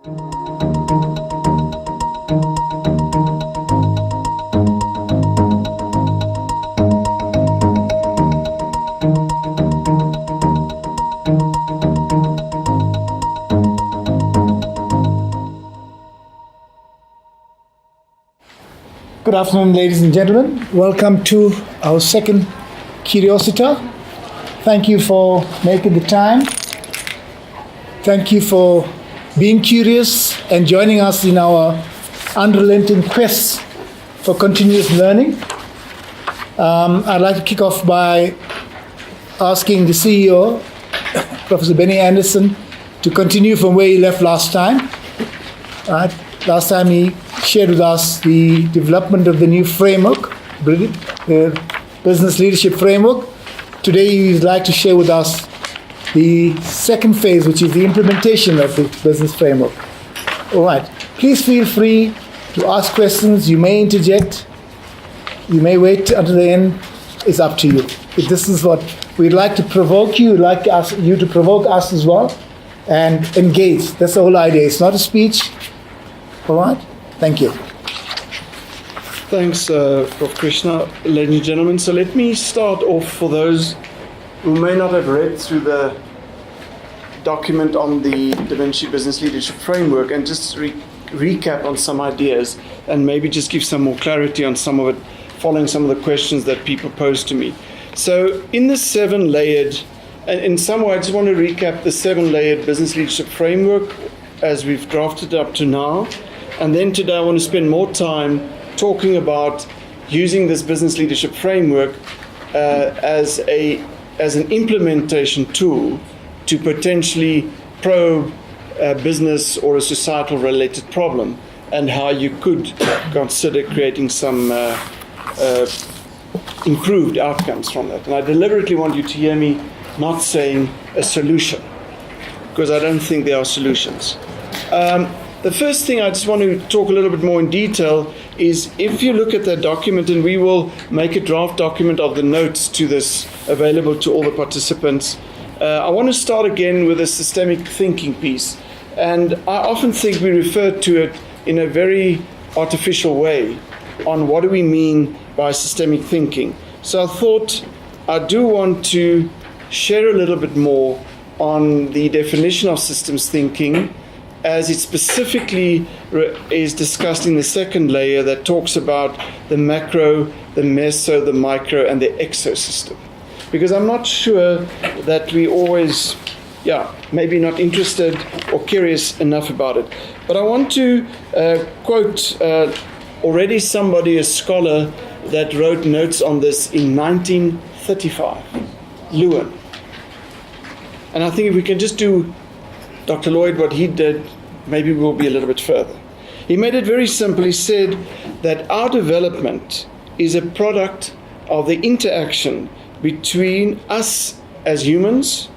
Good afternoon, ladies and gentlemen. Welcome to our second Curiosita. Thank you for making the time. Thank you for being curious and joining us in our unrelenting quest for continuous learning. I'd like to kick off by asking the CEO, Professor Benny Anderson, to continue from where he left last time. Last time he shared with us the development of the new framework, the business leadership framework. Today he would like to share with us the second phase, which is the implementation of the business framework. All right. Please feel free to ask questions. You may interject. You may wait until the end. It's up to you. If this is what we'd like to provoke you, we'd like you to provoke us as well and engage. That's the whole idea. It's not a speech. All right. Thank you. Thanks, Prof. Krishna. Ladies and gentlemen, so let me start off for those who may not have read through the document on the DaVinci Business Leadership Framework and just recap on some ideas and maybe just give some more clarity on some of it, following some of the questions that people posed to me. So in the 7-layered, and in some way I just want to recap the 7-layered business leadership framework as we've drafted it up to now. And then today I want to spend more time talking about using this business leadership framework as an implementation tool to potentially probe a business or a societal related problem and how you could consider creating some improved outcomes from that. And I deliberately want you to hear me not saying a solution, because I don't think there are solutions. The first thing I just want to talk a little bit more in detail is if you look at that document, and we will make a draft document of the notes to this available to all the participants, I want to start again with a systemic thinking piece. And I often think we refer to it in a very artificial way on what do we mean by systemic thinking. So I thought I do want to share a little bit more on the definition of systems thinking as it specifically is discussed in the second layer that talks about the macro, the meso, the micro, and the exosystem. Because I'm not sure that we always, maybe not interested or curious enough about it. But I want to quote already somebody, a scholar, that wrote notes on this in 1935, Lewin. And I think if we can just do Dr. Lloyd, what he did, maybe we'll be a little bit further. He made it very simple. He said that our development is a product of the interaction between us as humans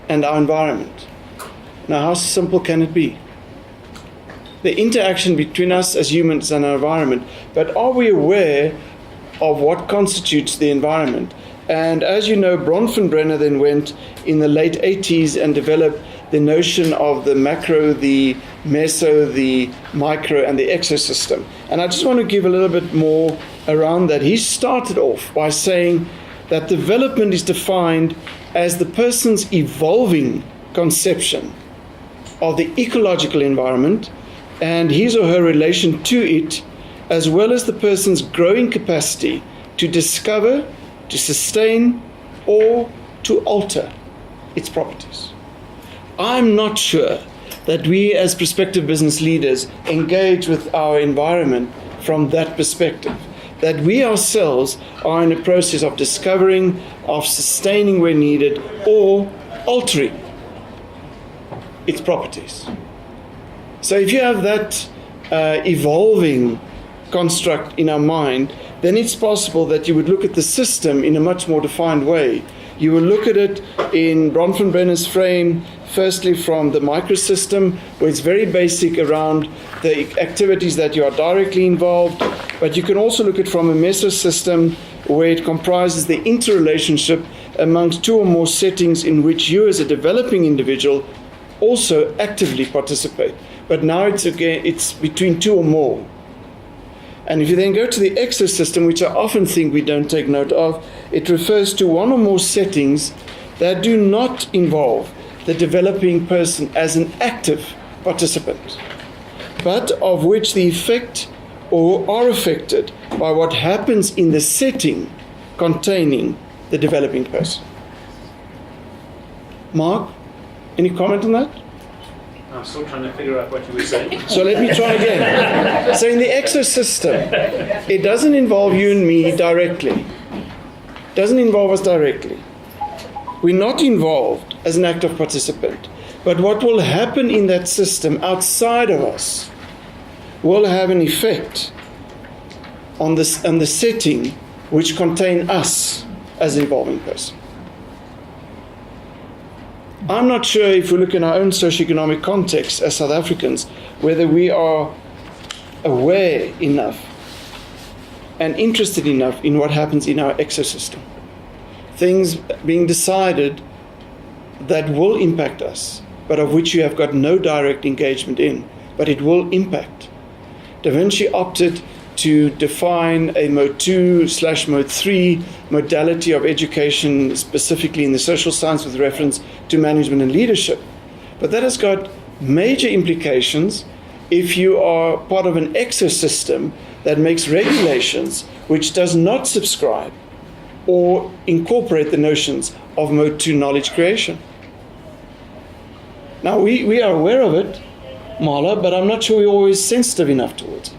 and our environment. Now, how simple can it be? The interaction between us as humans and our environment. But are we aware of what constitutes the environment? And as you know, Bronfenbrenner then went in the late 80s and developed the notion of the macro, the meso, the micro, and the exosystem. And I just want to give a little bit more around that. He started off by saying that development is defined as the person's evolving conception of the ecological environment and his or her relation to it, as well as the person's growing capacity to discover, to sustain, or to alter its properties. I'm not sure that we as prospective business leaders engage with our environment from that perspective, that we ourselves are in a process of discovering, of sustaining where needed, or altering its properties. So if you have that evolving construct in our mind, then it's possible that you would look at the system in a much more defined way. You will look at it in Bronfenbrenner's frame, firstly from the microsystem, where it's very basic around the activities that you are directly involved, but you can also look at it from a mesosystem, where it comprises the interrelationship amongst two or more settings in which you as a developing individual also actively participate. but now it's between two or more. And if you then go to the exosystem, which I often think we don't take note of, it refers to one or more settings that do not involve the developing person as an active participant, but of which the effect or are affected by what happens in the setting containing the developing person. Mark, any comment on that? I'm still trying to figure out what you were saying. So let me try again. So in the exosystem, it doesn't involve you and me directly. It doesn't involve us directly. We're not involved as an active participant. But what will happen in that system outside of us will have an effect on the setting which contain us as involving person. I'm not sure if we look in our own socioeconomic context as South Africans, whether we are aware enough and interested enough in what happens in our ecosystem. Things being decided that will impact us, but of which you have got no direct engagement in, but it will impact. DaVinci opted to define a Mode 2/Mode 3 modality of education, specifically in the social science with reference to management and leadership. But that has got major implications if you are part of an ecosystem that makes regulations which does not subscribe or incorporate the notions of Mode 2 knowledge creation. Now, we are aware of it, Marla, but I'm not sure we're always sensitive enough towards it.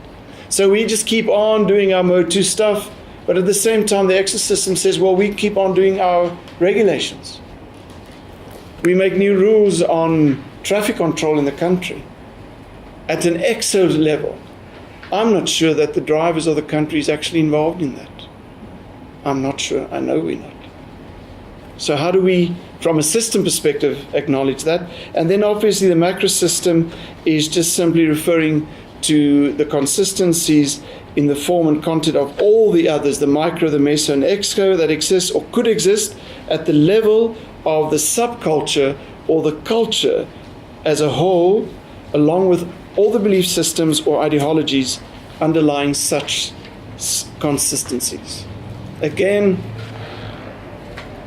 So we just keep on doing our Mode 2 stuff, but at the same time, the ecosystem says, well, we keep on doing our regulations. We make new rules on traffic control in the country at an exo level. I'm not sure that the drivers of the country is actually involved in that. I'm not sure. I know we're not. So how do we, from a system perspective, acknowledge that? And then obviously the macro system is just simply referring to the consistencies in the form and content of all the others, the micro, the meso, and exo that exist or could exist at the level of the subculture or the culture as a whole, along with all the belief systems or ideologies underlying such consistencies. Again,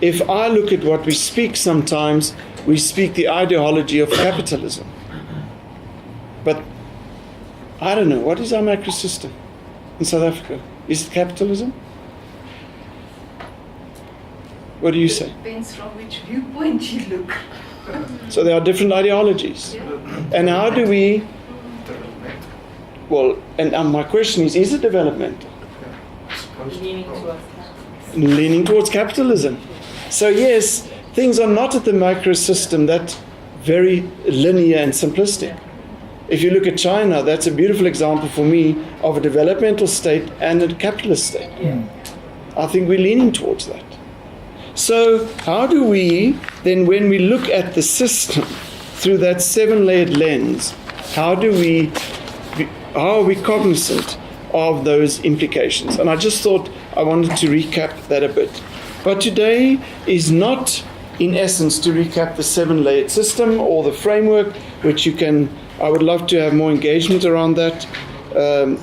if I look at what we speak sometimes, we speak the ideology of capitalism. But I don't know, what is our macro system in South Africa? Is it capitalism? What do you say? Depends from which viewpoint you look. So there are different ideologies. Yeah. And how do we, well, and my question is it developmental? Leaning towards capitalism. So yes, things are not at the macro system that very linear and simplistic. If you look at China, that's a beautiful example for me of a developmental state and a capitalist state. Yeah. I think we're leaning towards that. So how do we, then when we look at the system through that 7-layered lens, how are we cognizant of those implications? And I just thought I wanted to recap that a bit. But today is not, in essence, to recap the 7-layered system or the framework, which you can, I would love to have more engagement around that.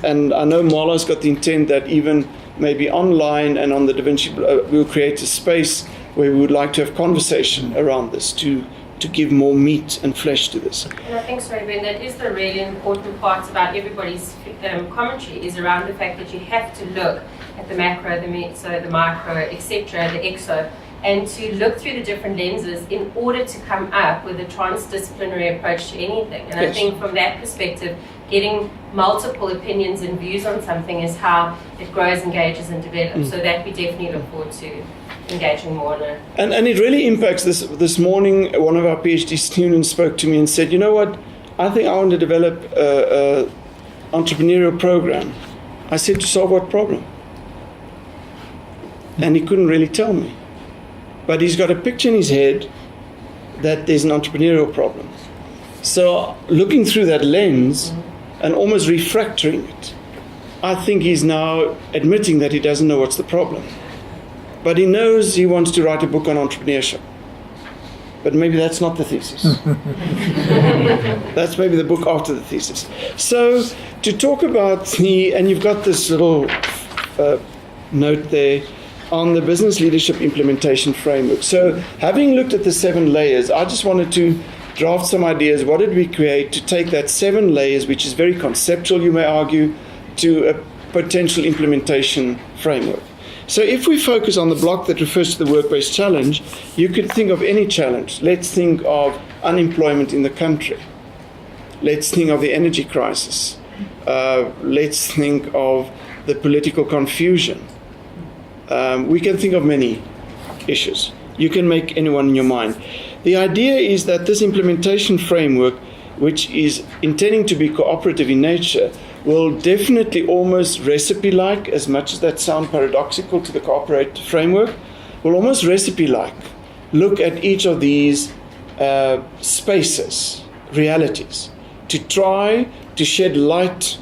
And I know Marla's got the intent that even maybe online and on the DaVinci, we'll create a space where we would like to have conversation around this to give more meat and flesh to this. And I think, sorry, Ben, that is the really important part about everybody's commentary is around the fact that you have to look at the macro, the meso, the micro, etc., the exo, and to look through the different lenses in order to come up with a transdisciplinary approach to anything. And Yes. I think from that perspective, getting multiple opinions and views on something is how it grows, engages, and develops. So that we definitely look forward to engaging more on it. And it really impacts this. This morning, one of our PhD students spoke to me and said, you know what, I think I want to develop an entrepreneurial program. I said, to solve what problem? And he couldn't really tell me. But he's got a picture in his head that there's an entrepreneurial problem. So looking through that lens and almost refractoring it, I think he's now admitting that he doesn't know what's the problem. But he knows he wants to write a book on entrepreneurship. But maybe that's not the thesis. That's maybe the book after the thesis. So to talk about and you've got this little note there on the business leadership implementation framework. So having looked at the 7 layers, I just wanted to draft some ideas. What did we create to take that 7 layers, which is very conceptual, you may argue, to a potential implementation framework. So if we focus on the block that refers to the work-based challenge, you could think of any challenge. Let's think of unemployment in the country. Let's think of the energy crisis. Let's think of the political confusion. We can think of many issues. You can make anyone in your mind. The idea is that this implementation framework, which is intending to be cooperative in nature, will definitely almost recipe-like, as much as that sounds paradoxical to the cooperate framework, will almost recipe-like look at each of these spaces, realities, to try to shed light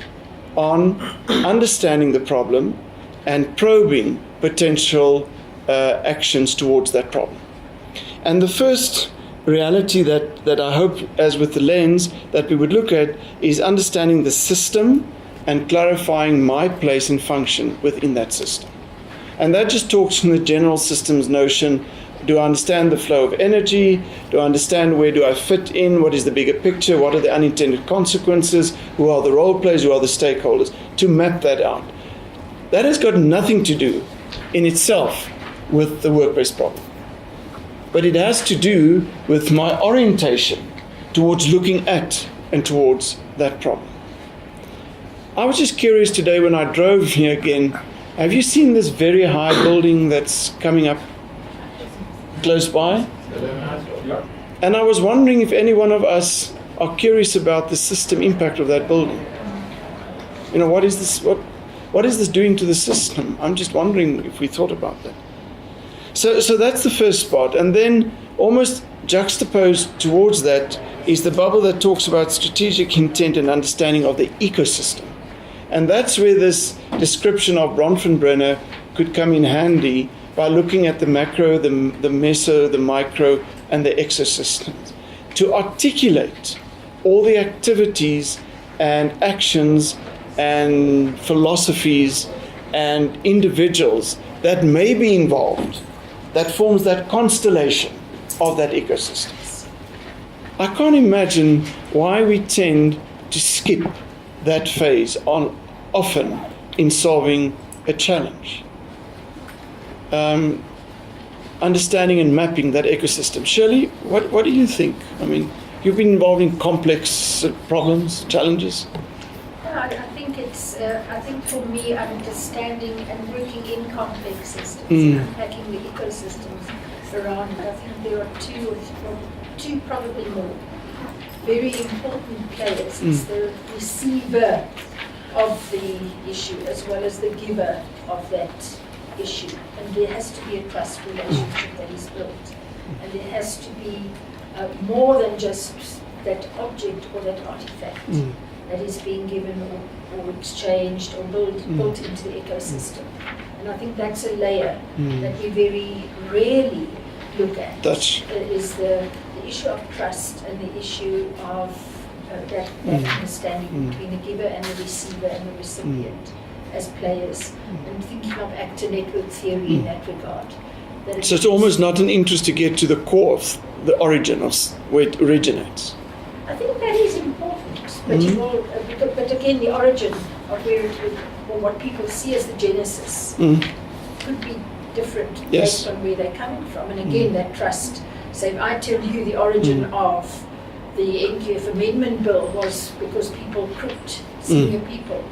on understanding the problem and probing potential actions towards that problem. And the first reality that I hope, as with the lens, that we would look at is understanding the system and clarifying my place and function within that system. And that just talks from the general systems notion. Do I understand the flow of energy? Do I understand where do I fit in? What is the bigger picture? What are the unintended consequences? Who are the role players? Who are the stakeholders? To map that out. That has got nothing to do in itself with the work-based problem. But it has to do with my orientation towards looking at and towards that problem. I was just curious today when I drove here again, have you seen this very high building that's coming up close by? And I was wondering if any one of us are curious about the system impact of that building. You know, what is this doing to the system? I'm just wondering if we thought about that. So that's the first spot. And then almost juxtaposed towards that is the bubble that talks about strategic intent and understanding of the ecosystem. And that's where this description of Bronfenbrenner could come in handy by looking at the macro, the meso, the micro, and the exosystems, to articulate all the activities and actions and philosophies and individuals that may be involved, that forms that constellation of that ecosystem. I can't imagine why we tend to skip that phase often in solving a challenge. Understanding and mapping that ecosystem. Shirley, what do you think? I mean, you've been involved in complex problems, challenges. I think for me, understanding and working in complex systems, unpacking the ecosystems around it, I think there are two, probably more, very important players. It's the receiver of the issue as well as the giver of that issue. And there has to be a trust relationship that is built. And there has to be more than just that object or that artifact that is being given or exchanged or built into the ecosystem. And I think that's a layer that we very rarely look at. Is the issue of trust and the issue of that understanding between the giver and the receiver and the recipient as players, and thinking of actor network theory in that regard. So it's almost not an interest to get to the core of the origin of where it originates. I think that is important, but but again, the origin of where it would, or what people see as the genesis could be different based on where they're coming from. And again, that trust. So if I tell you the origin of the NQF Amendment Bill was because people crooked senior people,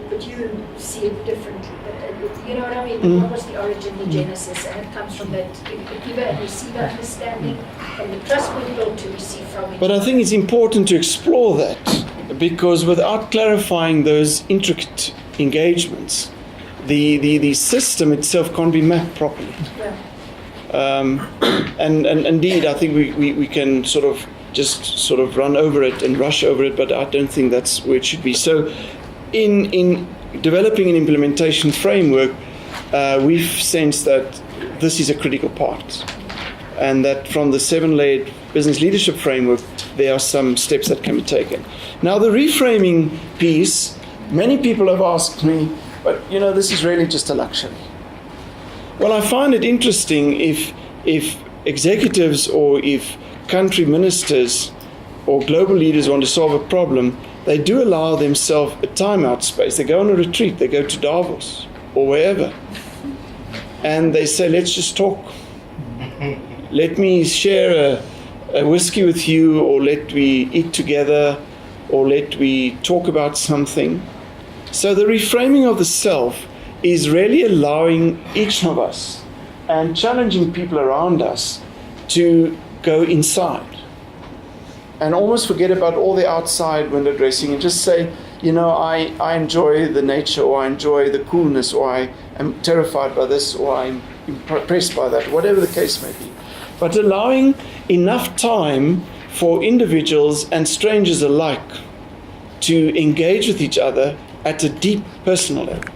but you see it differently. But, you know what I mean? What was the origin, the genesis? And it comes from that giver and receiver understanding, from the trust we built to receive from it. But I think it's important to explore that, because without clarifying those intricate engagements, the system itself can't be mapped properly. Yeah. And indeed, I think we can just run over it and rush over it, but I don't think that's where it should be. So in developing an implementation framework, we've sensed that this is a critical part. and that from the 7-layered business leadership framework, there are some steps that can be taken. Now, the reframing piece, many people have asked me, but this is really just a luxury. Well, I find it interesting if executives or if country ministers or global leaders want to solve a problem, they do allow themselves a timeout space. They go on a retreat, they go to Davos or wherever, and they say, let's just talk. Let me share a whiskey with you, or let we eat together, or let we talk about something. So the reframing of the self is really allowing each of us and challenging people around us to go inside and almost forget about all the outside window dressing and just say, I enjoy the nature, or I enjoy the coolness, or I am terrified by this, or I'm impressed by that, whatever the case may be. But allowing enough time for individuals and strangers alike to engage with each other at a deep personal level.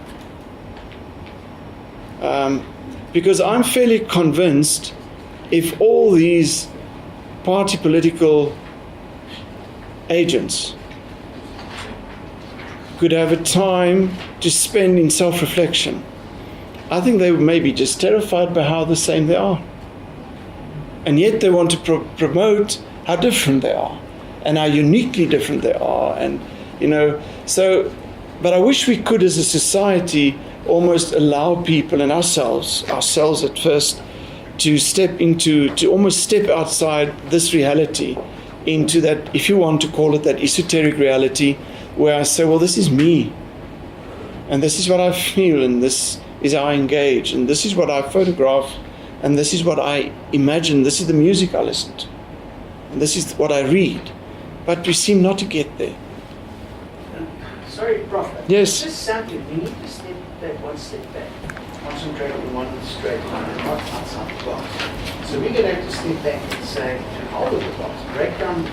Because I'm fairly convinced if all these party political agents could have a time to spend in self-reflection, I think they may be just terrified by how the same they are. And yet they want to promote how different they are and how uniquely different they are. And, but I wish we could as a society almost allow people and ourselves at first, to almost step outside this reality into that, if you want to call it that esoteric reality, where I say, well, this is me, and this is what I feel, and this is how I engage, and this is what I photograph, and this is what I imagine, this is the music I listen to, and this is what I read. But we seem not to get there. Sorry, Prof. Yes. Just simply, we need to step back, one step back, concentrate on one straight line and not outside the box. So we're going to have to step back and say, to hold of the box, break down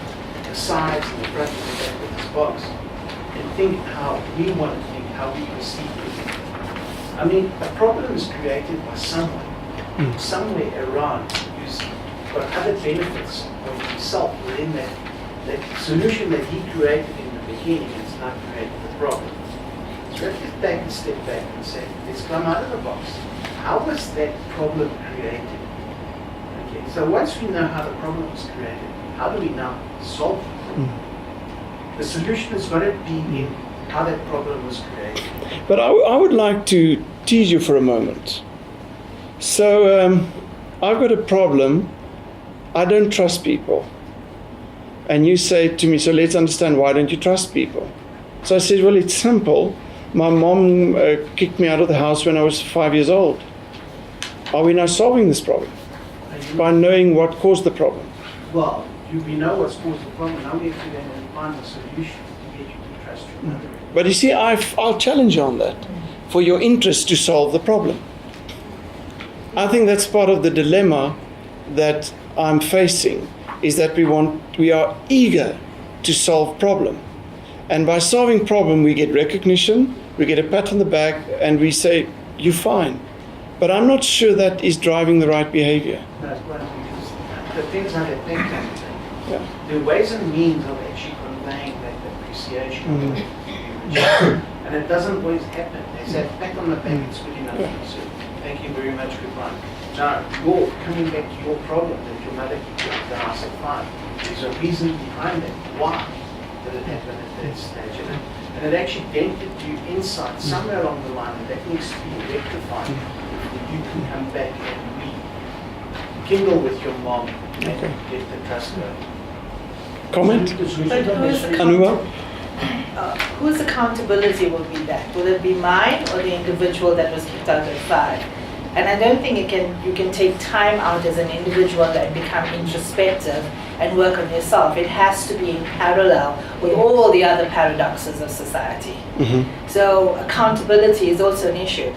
the sides and the front and the back of this box, and think how we want to think, how we perceive it. I mean, a problem is created by someone, somewhere around, who's got other benefits of himself within that solution that he created in the beginning, and it's not created the problem. So let's just take a step back and say, let's come out of the box. How was that problem created? Okay, so once we know how the problem was created, how do we now solve it? The solution is going to be in how that problem was created. But I would like to tease you for a moment. So I've got a problem. I don't trust people. And you say to me, so let's understand, why don't you trust people? So I said, well, it's simple. My mom kicked me out of the house when I was 5 years old. Are we now solving this problem? By knowing what caused the problem? Well, we know what's caused the problem. Now we have to then find a solution to get you to trust your mother. But you see, I'll challenge you on that, for your interest to solve the problem. I think that's part of the dilemma that I'm facing, is that we are eager to solve problem. And by solving problem, we get recognition, we get a pat on the back, and we say, you're fine. But I'm not sure that is driving the right behavior. That's what the things are that think tank. Yeah. The ways and means of actually conveying that appreciation. And it doesn't always happen. They say, pat on the back, it's good enough. So, thank you very much, goodbye. Now, you're coming back to your problem that your mother kicked you out of the house at 5. There's a reason behind it. Why did it happen at that stage? And it actually dented you inside, somewhere along the line, and that needs to be rectified. That you can come back and rekindle with your mom and get the trust going. Comment? Anuva? Whose accountability will be that? Will it be mine or the individual that was kicked out at 5? And I don't think you can take time out as an individual and become introspective and work on yourself. It has to be in parallel with all the other paradoxes of society. So accountability is also an issue.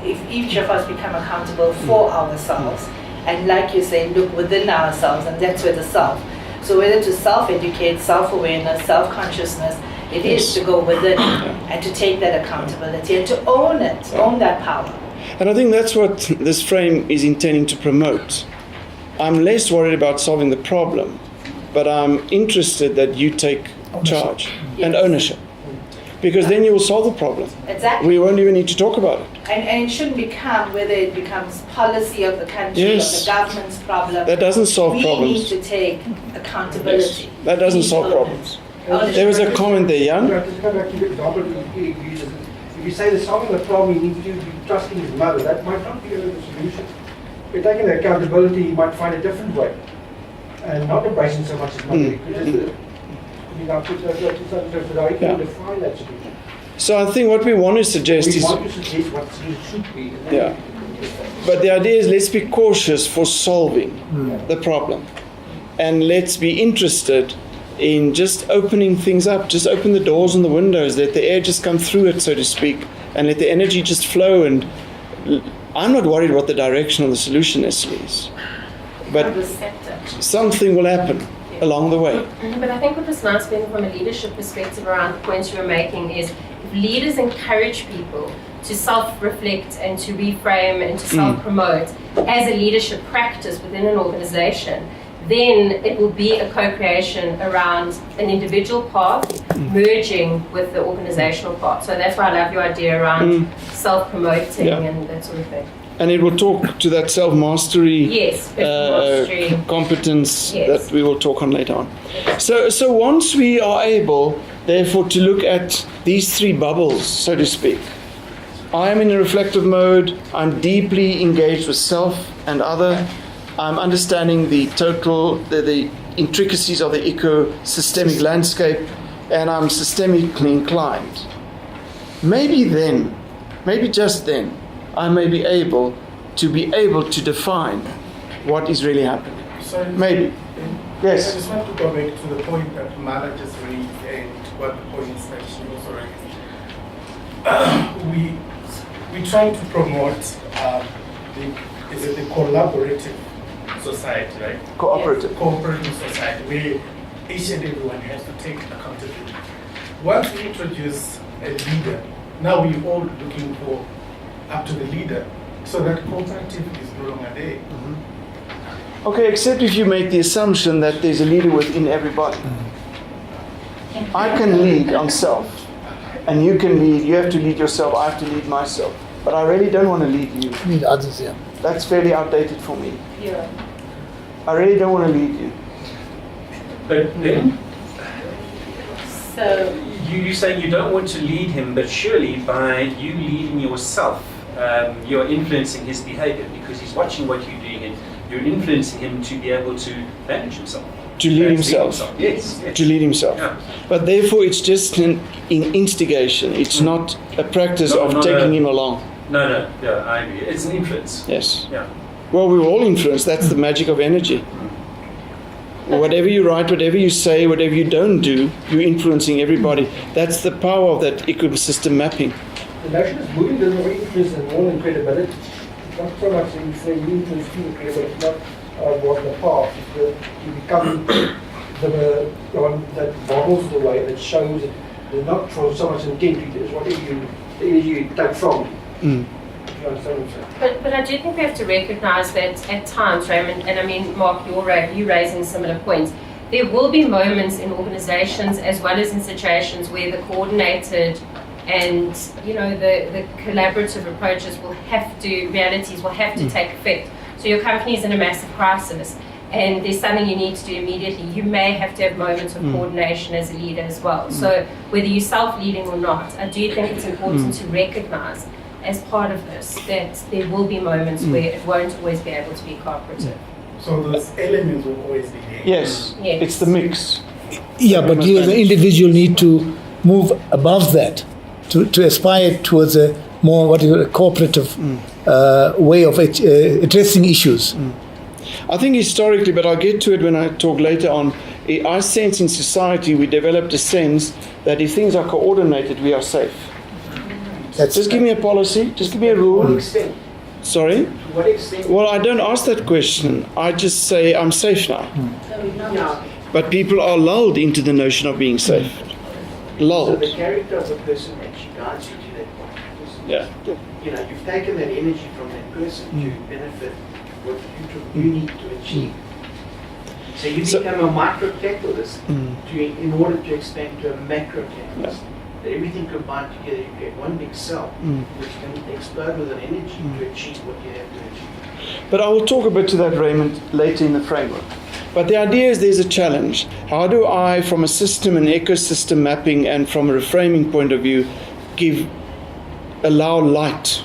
If each of us become accountable for ourselves, and like you say, look within ourselves, and that's where the self. So whether to self-educate, self-awareness, self-consciousness, it is to go within and to take that accountability and to own it, own that power. And I think that's what this frame is intending to promote. I'm less worried about solving the problem, but I'm interested that you take charge and ownership. Because then you will solve the problem. Exactly. We won't even need to talk about it. And it shouldn't become whether it becomes policy of the country Yes. or the government's problem. That doesn't solve We problems. need to take accountability. That doesn't solve problems. There was a comment there, Jan. Just go back to the example he uses. If you say the solving the problem, he needs to be trusting his mother, that might not be the solution. If you're taking the accountability, he might find a different way. And not embracing so much his mother. Because he can define that solution. So I think what we want to suggest We is, want to suggest what it should be. And then yeah. But the idea is let's be cautious for solving the problem. And let's be interested in just opening things up. Just open the doors and the windows, let the air just come through it, so to speak, and let the energy just flow. And I'm not worried what the direction of the solution necessarily is. But something will happen along the way. But I think what was nice being from a leadership perspective around the points you were making is if leaders encourage people to self-reflect and to reframe and to self-promote as a leadership practice within an organization, then it will be a co-creation around an individual path merging with the organizational path. So that's why I love your idea around self-promoting and that sort of thing. And it will talk to that self-mastery Yes, mastery. competence Yes. that we will talk on later on. So once we are able, therefore, to look at these three bubbles, so to speak, I am in a reflective mode, I'm deeply engaged with self and other, I'm understanding the the intricacies of the ecosystemic landscape, and I'm systemically inclined. Maybe then, maybe just then, I may be able to define what is really happening. So Maybe. Yes. I just want to go back to the point that Mala just raised and what the points that she also raised. We're trying to promote the collaborative society, right? Cooperative. Yes. Cooperative society where each and everyone has to take accountability. Once we introduce a leader, now we're all looking for up to the leader, so that cooperative is no longer there. Okay, except if you make the assumption that there's a leader within everybody. I can lead on self, and you can lead, you have to lead yourself, I have to lead myself. But I really don't want to lead you. Need others, yeah. That's fairly outdated for me. Yeah. I really don't want to lead you. But then So you're saying you don't want to lead him, but surely by you leading yourself, you're influencing his behavior because he's watching what you're doing and you're influencing him to be able to manage himself. To lead himself. Yes, yes. To lead himself. Yeah. But therefore it's just an instigation. It's not a practice of taking him along. No, yeah, I agree. It's an influence. Yes. Yeah. Well, we're all influenced. That's the magic of energy. Whatever you write, whatever you say, whatever you don't do, you're influencing everybody. That's the power of that ecosystem mapping. The notion is moving doesn't really influence and more than credibility. It's not so much that you say you influence people credibility, it's not what the path, it's that you become the one that models the way, that shows it. There's not so much intent, it's whatever the energy you take from you. You understand what I'm saying? But I do think we have to recognise that at times, Raymond, and I mean, Mark, you raising similar points, there will be moments in organisations as well as in situations where the coordinated and, the collaborative approaches realities will have to take effect. So your company is in a massive crisis and there's something you need to do immediately. You may have to have moments of coordination as a leader as well. So whether you're self-leading or not, I do think it's important to recognise as part of this that there will be moments where it won't always be able to be cooperative. So those elements will always be there. Yes. Yes. It's the mix. Yeah, but you as an individual need to move above that to aspire towards a more cooperative way of addressing issues. I think historically, but I'll get to it when I talk later on, I sense in society we developed a sense that if things are coordinated, we are safe. Just give me a policy, just give me a To rule. what extent? Sorry? To what extent? Well, I don't ask that question. I just say I'm safe now. Yeah. But people are lulled into the notion of being safe. So Lulled. the character of the person actually guides you to that point. Yeah. You've taken that energy from that person to benefit what you need to achieve. So you become a micro-catalyst in order to expand to a macro-catalyst. That everything combined together, you get one big cell, which can explode with an energy to achieve what you have to achieve. But I will talk a bit to that, Raymond, later in the framework. But the idea is there's a challenge. How do I, from a system and ecosystem mapping and from a reframing point of view, allow light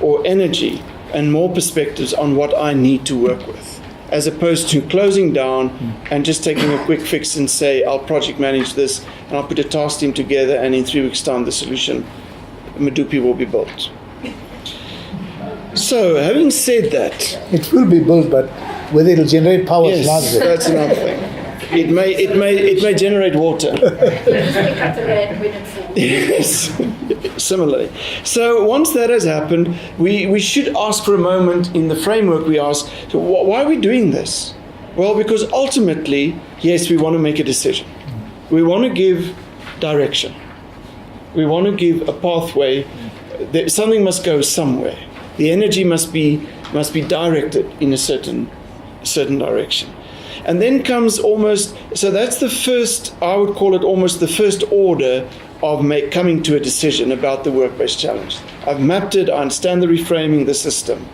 or energy and more perspectives on what I need to work with, as opposed to closing down and just taking a quick fix and say, I'll project manage this and I'll put a task team together and in 3 weeks' time the solution, Medupi, will be built. So, having said that, It will be built, but whether it'll generate power is not yes, there. that's another thing. It may generate water. Just pick up the rand when it falls. Yes, similarly. So once that has happened, we should ask for a moment in the framework. We ask, so why are we doing this? Well, because ultimately, yes, we want to make a decision. We want to give direction. We want to give a pathway. Something must go somewhere. The energy must be directed in a certain direction. And then comes so that's the first, I would call it almost the first order of coming to a decision about the work-based challenge. I've mapped it, I understand the reframing, the system.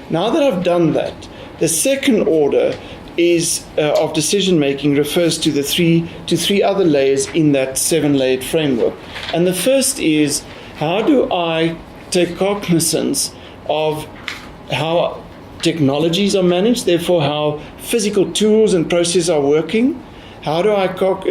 Now that I've done that, the second order is of decision-making refers to three other layers in that 7-layered framework. And the first is, how do I take cognizance of how technologies are managed, therefore how physical tools and processes are working? How do I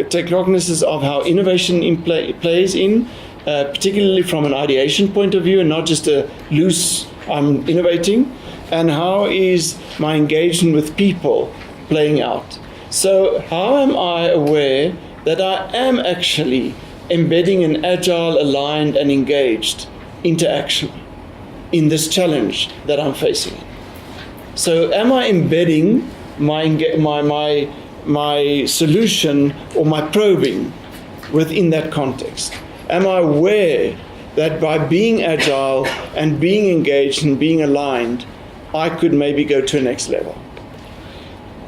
take cognizance of how innovation plays in, particularly from an ideation point of view and not just a loose, I'm innovating? And how is my engagement with people playing out? So how am I aware that I am actually embedding an agile, aligned and engaged interaction in this challenge that I'm facing? So am I embedding my solution or my probing within that context? Am I aware that by being agile and being engaged and being aligned, I could maybe go to a next level?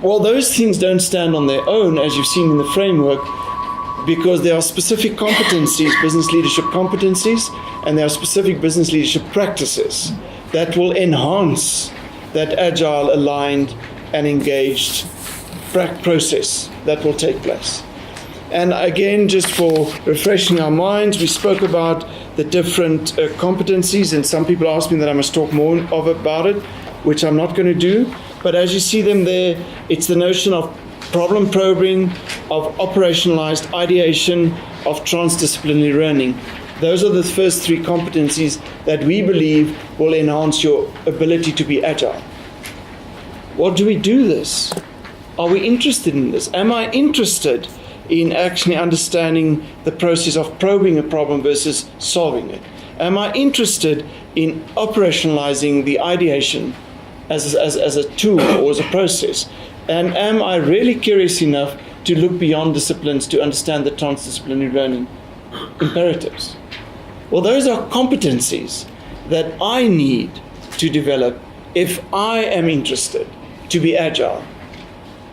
Well, those things don't stand on their own, as you've seen in the framework, because there are specific competencies, business leadership competencies, and there are specific business leadership practices that will enhance that agile, aligned, and engaged process that will take place. And again, just for refreshing our minds, we spoke about the different competencies, and some people asked me that I must talk more about it, which I'm not going to do. But as you see them there, it's the notion of problem probing, of operationalized ideation, of transdisciplinary learning. Those are the first 3 competencies that we believe will enhance your ability to be agile. What do we do this? Are we interested in this? Am I interested in actually understanding the process of probing a problem versus solving it? Am I interested in operationalizing the ideation as a tool or as a process? And am I really curious enough to look beyond disciplines to understand the transdisciplinary learning imperatives? Well, those are competencies that I need to develop if I am interested to be agile.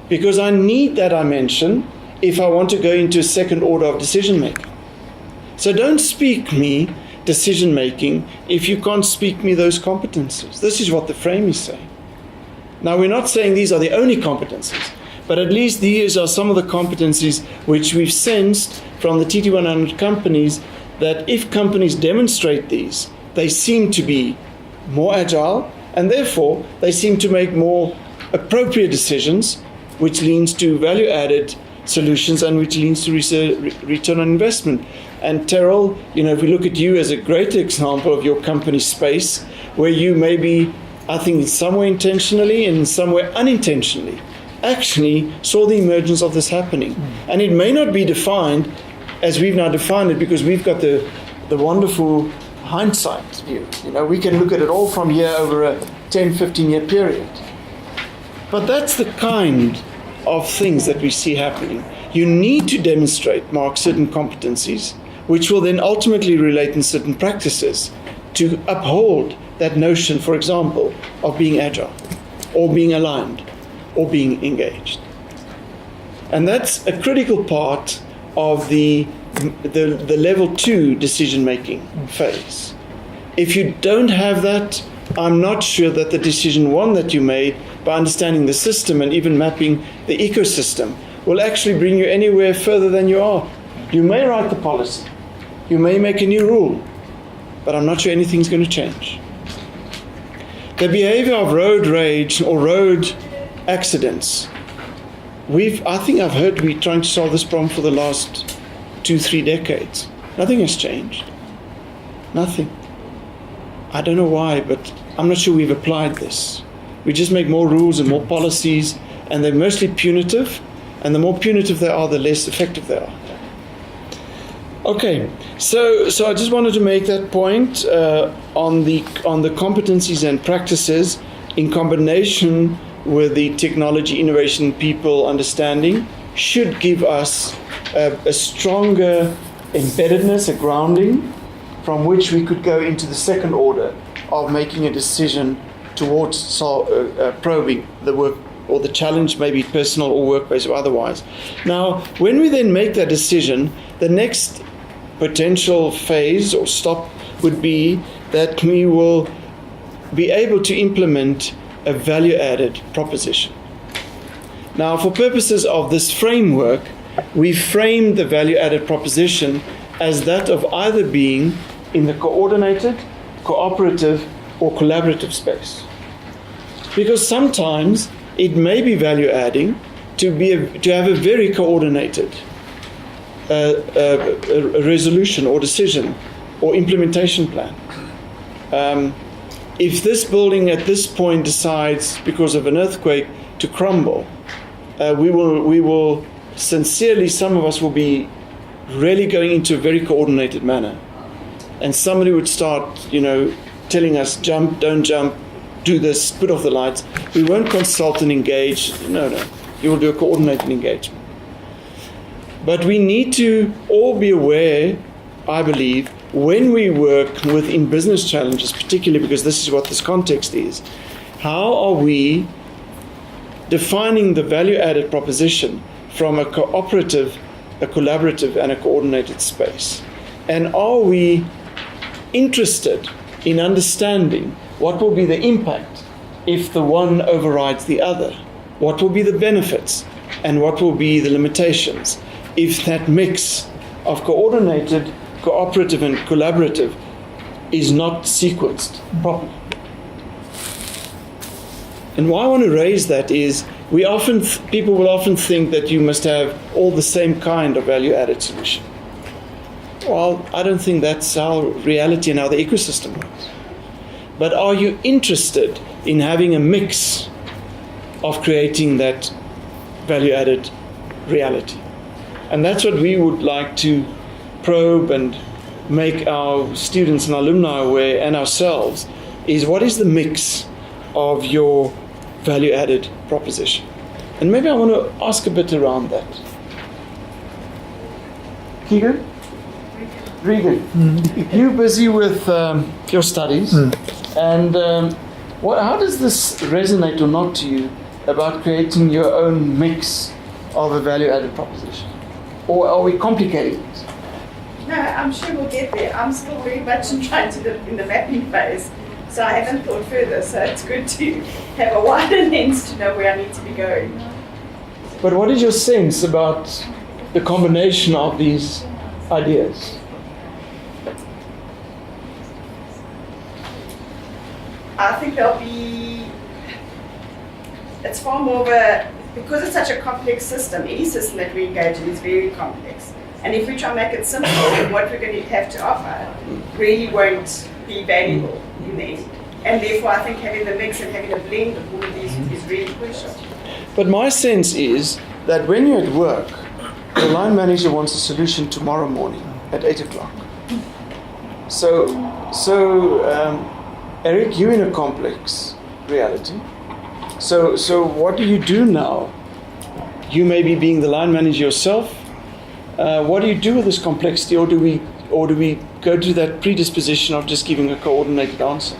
Because I need that dimension if I want to go into a second order of decision making. So don't speak me decision making if you can't speak me those competencies. This is what the frame is saying. Now, we're not saying these are the only competencies, but at least these are some of the competencies which we've sensed from the TT100 companies, that if companies demonstrate these, they seem to be more agile, and therefore they seem to make more appropriate decisions, which leads to value-added solutions and which leads to return on investment. And Terrell, if we look at you as a great example of your company space, where you maybe, I think somewhere intentionally and somewhere unintentionally, actually saw the emergence of this happening. And it may not be defined as we've now defined it, because we've got the wonderful hindsight view. We can look at it all from here over a 10, 15-year period. But that's the kind of things that we see happening. You need to demonstrate, mark certain competencies, which will then ultimately relate in certain practices to uphold that notion, for example, of being agile. or being aligned, or being engaged. And that's a critical part of the level 2 decision-making phase. If you don't have that, I'm not sure that the decision 1 that you made by understanding the system and even mapping the ecosystem will actually bring you anywhere further than you are. You may write the policy, you may make a new rule, but I'm not sure anything's going to change. The behavior of road rage or road accidents, I think I've heard we're trying to solve this problem for the last 2-3 decades. Nothing has changed. Nothing. I don't know why, but I'm not sure we've applied this. We just make more rules and more policies, and they're mostly punitive, and the more punitive they are, the less effective they are. Okay, so I just wanted to make that point on the competencies and practices in combination with the technology, innovation, people understanding should give us a stronger embeddedness, a grounding, from which we could go into the second order of making a decision towards probing the work or the challenge, maybe personal or work-based or otherwise. Now, when we then make that decision, the next potential phase or stop would be that we will be able to implement a value-added proposition. Now, for purposes of this framework, we framed the value-added proposition as that of either being in the coordinated, cooperative, or collaborative space. Because sometimes it may be value-adding to have a very coordinated resolution or decision or implementation plan. If this building at this point decides, because of an earthquake, to crumble, we will sincerely, some of us will be really going into a very coordinated manner. And somebody would start, telling us, jump, don't jump, do this, put off the lights. We won't consult and engage. No. You will do a coordinated engagement. But we need to all be aware, I believe, when we work within business challenges, particularly because this is what this context is, how are we defining the value-added proposition from a cooperative, a collaborative, and a coordinated space? And are we interested in understanding what will be the impact if the one overrides the other? What will be the benefits and what will be the limitations if that mix of coordinated, cooperative, and collaborative is not sequenced properly? And why I want to raise that is people will often think that you must have all the same kind of value-added solution. Well, I don't think that's how reality and how the ecosystem works. But are you interested in having a mix of creating that value-added reality? And that's what we would like to probe and make our students and alumni aware, and ourselves, is what is the mix of your value-added proposition? And maybe I want to ask a bit around that. Keegan? Regan, you're busy with your studies, and how does this resonate or not to you about creating your own mix of a value-added proposition? Or are we complicating it? No, I'm sure we'll get there. I'm still very much in the mapping phase, so I haven't thought further, so it's good to have a wider lens to know where I need to be going. But what is your sense about the combination of these ideas? I think it's far more of because it's such a complex system, any system that we engage in is very complex. And if we try and make it simple, then what we're going to have to offer really won't be valuable in the end. And therefore, I think having the mix and having a blend of all of these is really crucial. But my sense is that when you're at work, the line manager wants a solution tomorrow morning at 8 o'clock. So Eric, you're in a complex reality. So what do you do now? You may be being the line manager yourself. What do you do with this complexity, or do we go to that predisposition of just giving a coordinated answer?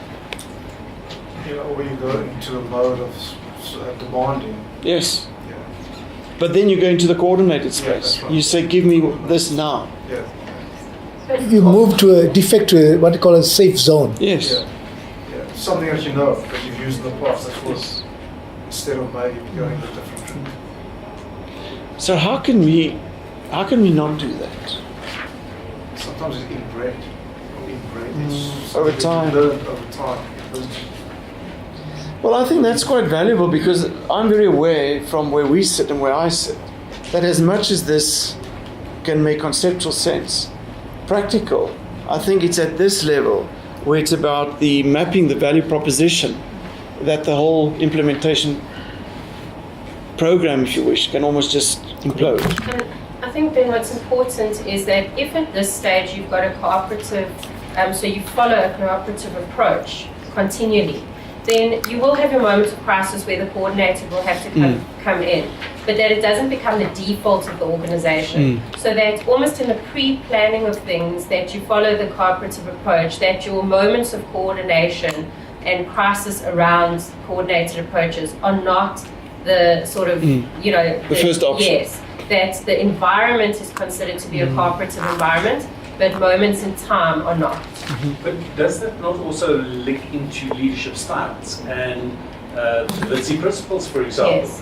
Or you go into a mode of demanding. Yes. Yeah. But then you go into the coordinated space. that's right. You say, give me this now. Yeah. You move to a defect to what they call a safe zone. Yes. Yeah. Yeah. Something that you know that you've used in the past. That's what, instead of maybe going a different route. So how can we not do that? Sometimes it's inbred. It's Over something that time. you learn over time. Well, I think that's quite valuable because I'm very aware from where we sit and where I sit that as much as this can make conceptual sense, practical, I think it's at this level where it's about the mapping the value proposition that the whole implementation program, if you wish, can almost just implode. And I think then what's important is that if at this stage you've got a cooperative, so you follow a cooperative approach continually, then you will have your moments of crisis where the coordinator will have to come in, but that it doesn't become the default of the organization. So that almost in the pre-planning of things, that you follow the cooperative approach, that your moments of coordination and crisis around coordinated approaches are not the sort of, the first option. Yes, that the environment is considered to be a cooperative environment, but moments in time are not. But does that not also link into leadership styles and the Vinci principles, for example? Yes.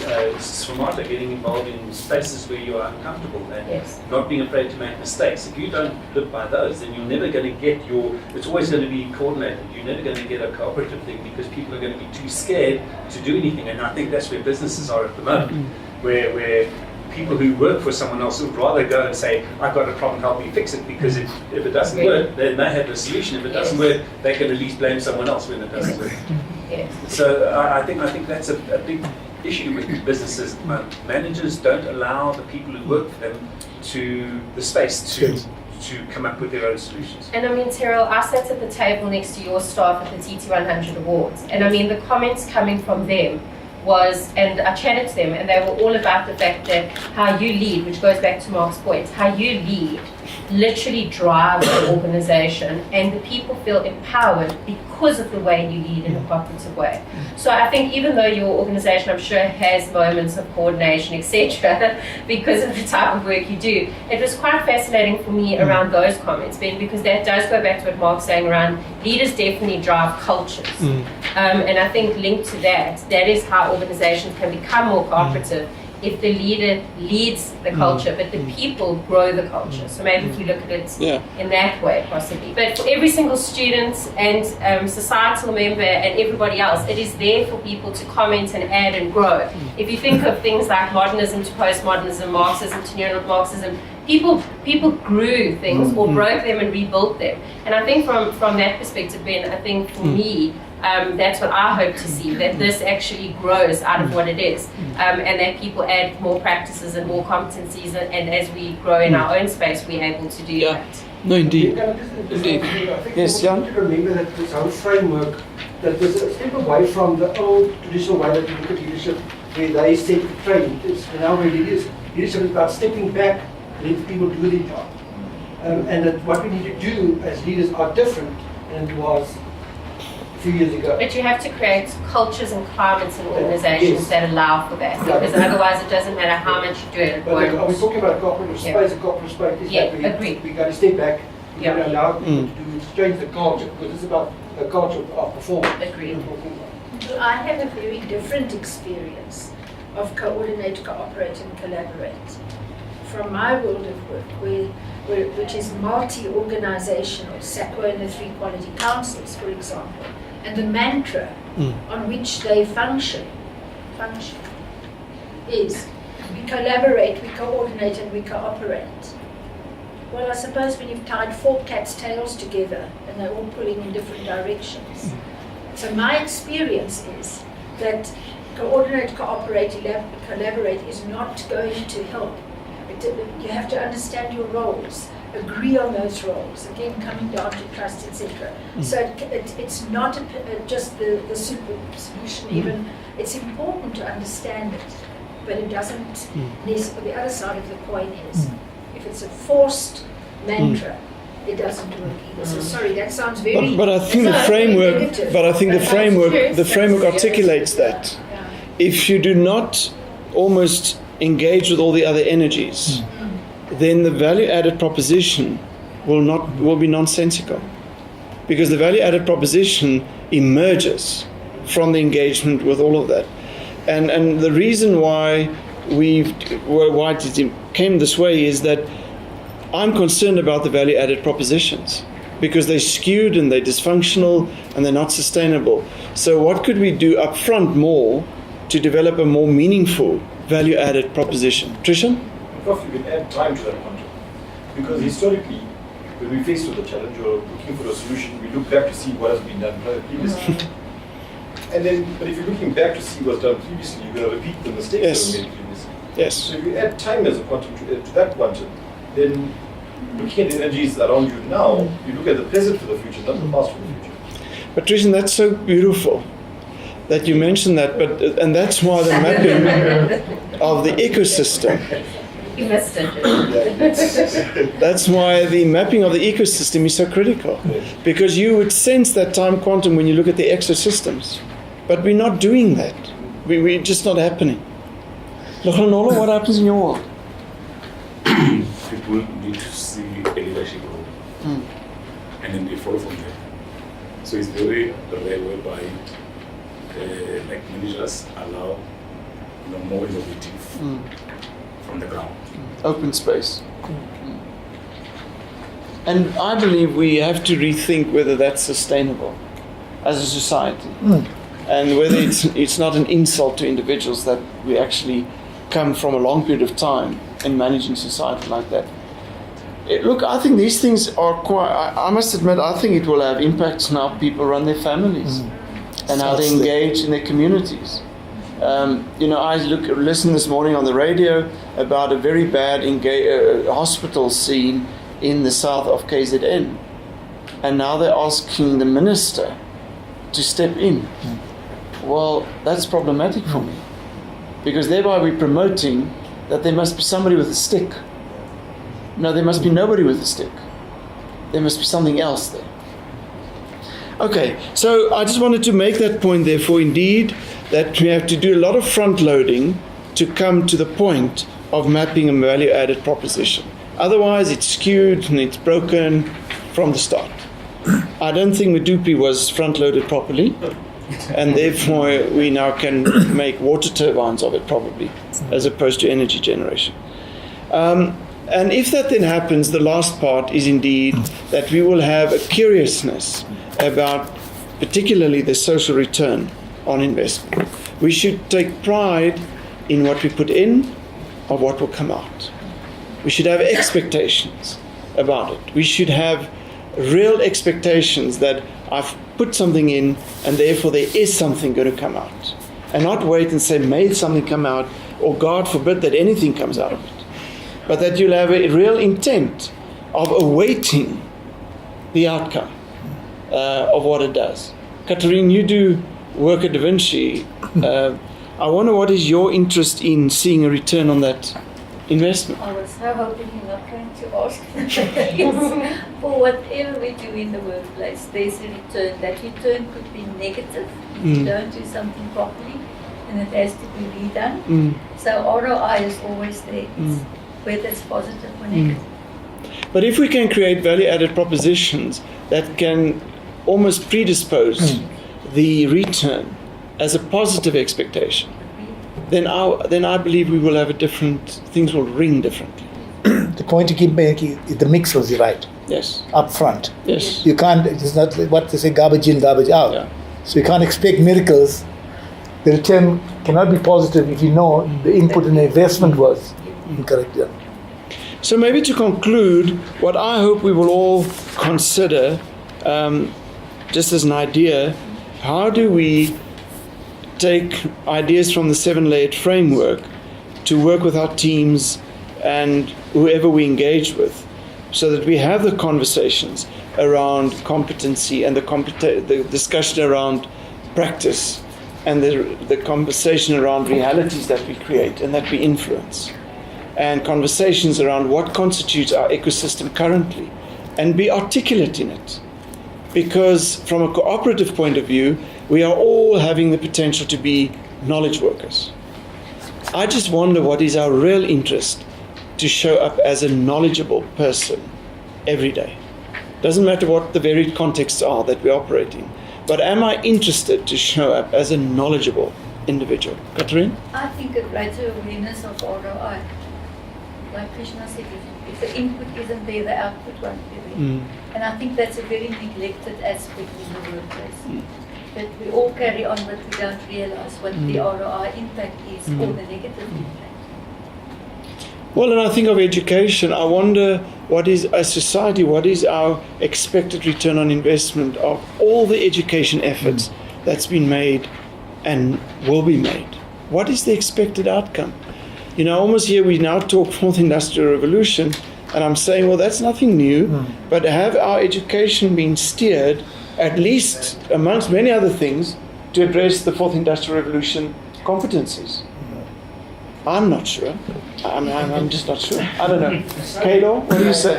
The smarter getting involved in spaces where you are uncomfortable and Yes. not being afraid to make mistakes. If you don't live by those, then you're never going to get it's always going to be coordinated. You're never going to get a cooperative thing because people are going to be too scared to do anything. And I think that's where businesses are at the moment, where people who work for someone else would rather go and say, I've got a problem, help me fix it, because if it doesn't work, then they have the solution. If it doesn't work, they can at least blame someone else when it doesn't work. Yes. So I think that's a big issue with businesses. Managers don't allow the people who work for them the space to come up with their own solutions. And I mean, Terrell, I sat at the table next to your staff at the TT100 Awards, and I mean, the comments coming from them and I chatted to them, and they were all about the fact that how you lead, which goes back to Mark's point, how you lead literally drives the organization, and the people feel empowered because of the way you lead in a cooperative way. So I think even though your organization, I'm sure, has moments of coordination, etc., because of the type of work you do, it was quite fascinating for me around those comments, Ben, because that does go back to what Mark's saying around leaders definitely drive cultures. And I think linked to that is how organizations can become more cooperative if the leader leads the culture, but the people grow the culture. So maybe if you look at it in that way, possibly. But for every single student and societal member and everybody else, it is there for people to comment and add and grow. If you think of things like modernism to postmodernism, Marxism to neo-Marxism, people grew things or broke them and rebuilt them. And I think from that perspective, Ben, I think for me, that's what I hope to see, that this actually grows out of what it is, and that people add more practices and more competencies, and as we grow in our own space, we're able to do that. No, indeed. Indeed. I think Yes, we Jan? need to remember that this whole framework, that there's a step away from the old traditional way that we look at leadership, where they set the frame. It's now where leadership is about stepping back, letting people do their job. And that what we need to do as leaders are different than it was a few years ago. But you have to create cultures and climates and organizations that allow for that, because otherwise it doesn't matter how much you do it. But are we talking about cooperative space? A cooperative space is that we got to step back, we got to allow people to do it, change the culture, because it's about a culture of performance. Agreed. I have a very different experience of coordinate, cooperate, and collaborate from my world of work, which is multi-organizational, SACO and the 3 quality councils, for example, and the mantra on which they function is we collaborate, we coordinate, and we cooperate. Well, I suppose when you've tied 4 cats' tails together and they're all pulling in different directions. So my experience is that coordinate, cooperate, collaborate is not going to help. You have to understand your roles, agree on those roles, again coming down to trust, etc. So it's not just the super solution even, it's important to understand it, but it doesn't necessarily, the other side of the coin is, if it's a forced mantra, it doesn't work either. So sorry, that sounds very. But I think the that sounds framework. very negative. But I think the That sounds framework very articulates that. Yeah. If you do not almost engage with all the other energies, then the value-added proposition will be nonsensical, because the value-added proposition emerges from the engagement with all of that, and the reason why it came this way is that I'm concerned about the value-added propositions, because they're skewed and they're dysfunctional and they're not sustainable. So what could we do up front more to develop a more meaningful value-added proposition? Trishan? Prof, you can add time to that quantum. Because historically, when we faced with a challenge or looking for a solution, we look back to see what has been done previously. And then, but if you're looking back to see what's done previously, you're going to repeat the mistakes Yes. that were made previously. Yes. So if you add time as a quantum to that quantum, then looking at the energies around you now, you look at the present for the future, not the past for the future. But Trishan, that's so beautiful that you mentioned that, and that's why the mapping of the ecosystem. You missed it. That's why the mapping of the ecosystem is so critical, because you would sense that time quantum when you look at the exosystems, but we're not doing that. We're just not happening. Lochanola, what happens in your world? People need to see a leadership role, and then they follow from there. So it's very rare whereby like managers allow more innovative from the ground. Open space. And I believe we have to rethink whether that's sustainable as a society, and whether it's not an insult to individuals that we actually come from a long period of time in managing society like that. Look, I think these things are quite, I must admit, I think it will have impacts on how people run their families and how they engage in their communities. I listened this morning on the radio about a very bad hospital scene in the south of KZN, and now they're asking the minister to step in. Well, that's problematic for me, because thereby we're promoting that there must be somebody with a stick. No, there must be nobody with a stick. There must be something else there. Okay, so I just wanted to make that point, therefore, indeed, that we have to do a lot of front loading to come to the point of mapping a value-added proposition. Otherwise, it's skewed and it's broken from the start. I don't think Medupi was front-loaded properly, and therefore we now can make water turbines of it, probably, as opposed to energy generation. And if that then happens, the last part is indeed that we will have a curiousness about particularly the social return on investment. We should take pride in what we put in or what will come out. We should have expectations about it. We should have real expectations that I've put something in and therefore there is something going to come out. And not wait and say, may something come out, or God forbid that anything comes out of it. But that you'll have a real intent of awaiting the outcome of what it does. Catherine, you do work at DaVinci. I wonder what is your interest in seeing a return on that investment? I was so hoping you're not going to ask yes. For whatever we do in the workplace, there's a return. That return could be negative if you don't do something properly, and it has to be redone. So ROI is always there. Whether it's positive or negative. But if we can create value-added propositions that can almost predispose the return as a positive expectation, then I believe we will have things will ring differently. The point you keep making, the mix was right. Yes. Up front. Yes. You can't, it's not what they say, garbage in, garbage out. Yeah. So you can't expect miracles. The return cannot be positive if you know the input and the investment was incorrect. Yeah. So maybe to conclude, what I hope we will all consider, just as an idea, how do we take ideas from the 7-layered framework to work with our teams and whoever we engage with, so that we have the conversations around competency and the discussion around practice and the conversation around realities that we create and that we influence, and conversations around what constitutes our ecosystem currently and be articulate in it. Because from a cooperative point of view, we are all having the potential to be knowledge workers. I just wonder what is our real interest to show up as a knowledgeable person every day. Doesn't matter what the varied contexts are that we operate in, but am I interested to show up as a knowledgeable individual? Catherine? I think a greater awareness of ROI. Like Krishna said, if the input isn't there, the output won't be there. And I think that's a very neglected aspect in the workplace. That we all carry on, but we don't realize what the ROI impact is or the negative impact. Well, and I think of education, I wonder what is, as society, what is our expected return on investment of all the education efforts that's been made and will be made? What is the expected outcome? You know, almost here we now talk fourth industrial revolution, and I'm saying, well, that's nothing new, but have our education been steered, at least amongst many other things, to address the fourth industrial revolution competencies? I'm not sure. I'm just not sure. I don't know. Kalo, what do you say?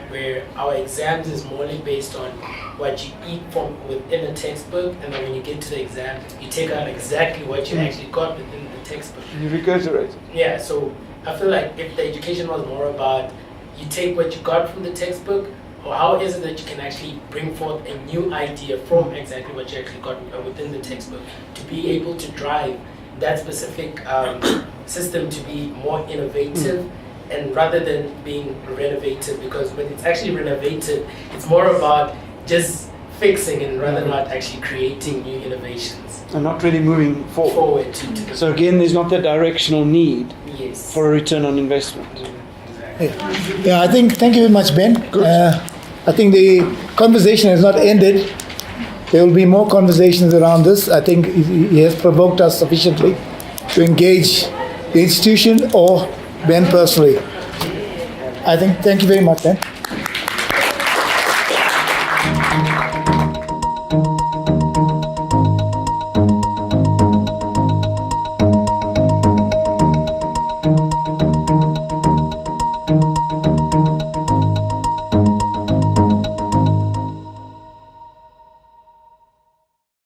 Where our exams is morely based on what you eat from within a textbook, and then when you get to the exam, you take out exactly what you actually got within the textbook. You regurgitate it. Yeah, so I feel like if the education was more about you take what you got from the textbook, or how is it that you can actually bring forth a new idea from exactly what you actually got within the textbook to be able to drive that specific system to be more innovative, and rather than being renovated, because when it's actually renovated, it's more about just fixing and rather not actually creating new innovations. And not really moving forward. So again, there's not that directional need for a return on investment. Yeah, I think, thank you very much, Ben. I think the conversation has not ended. There will be more conversations around this. I think he has provoked us sufficiently to engage the institution or Ben personally. I think, thank you very much, Ben.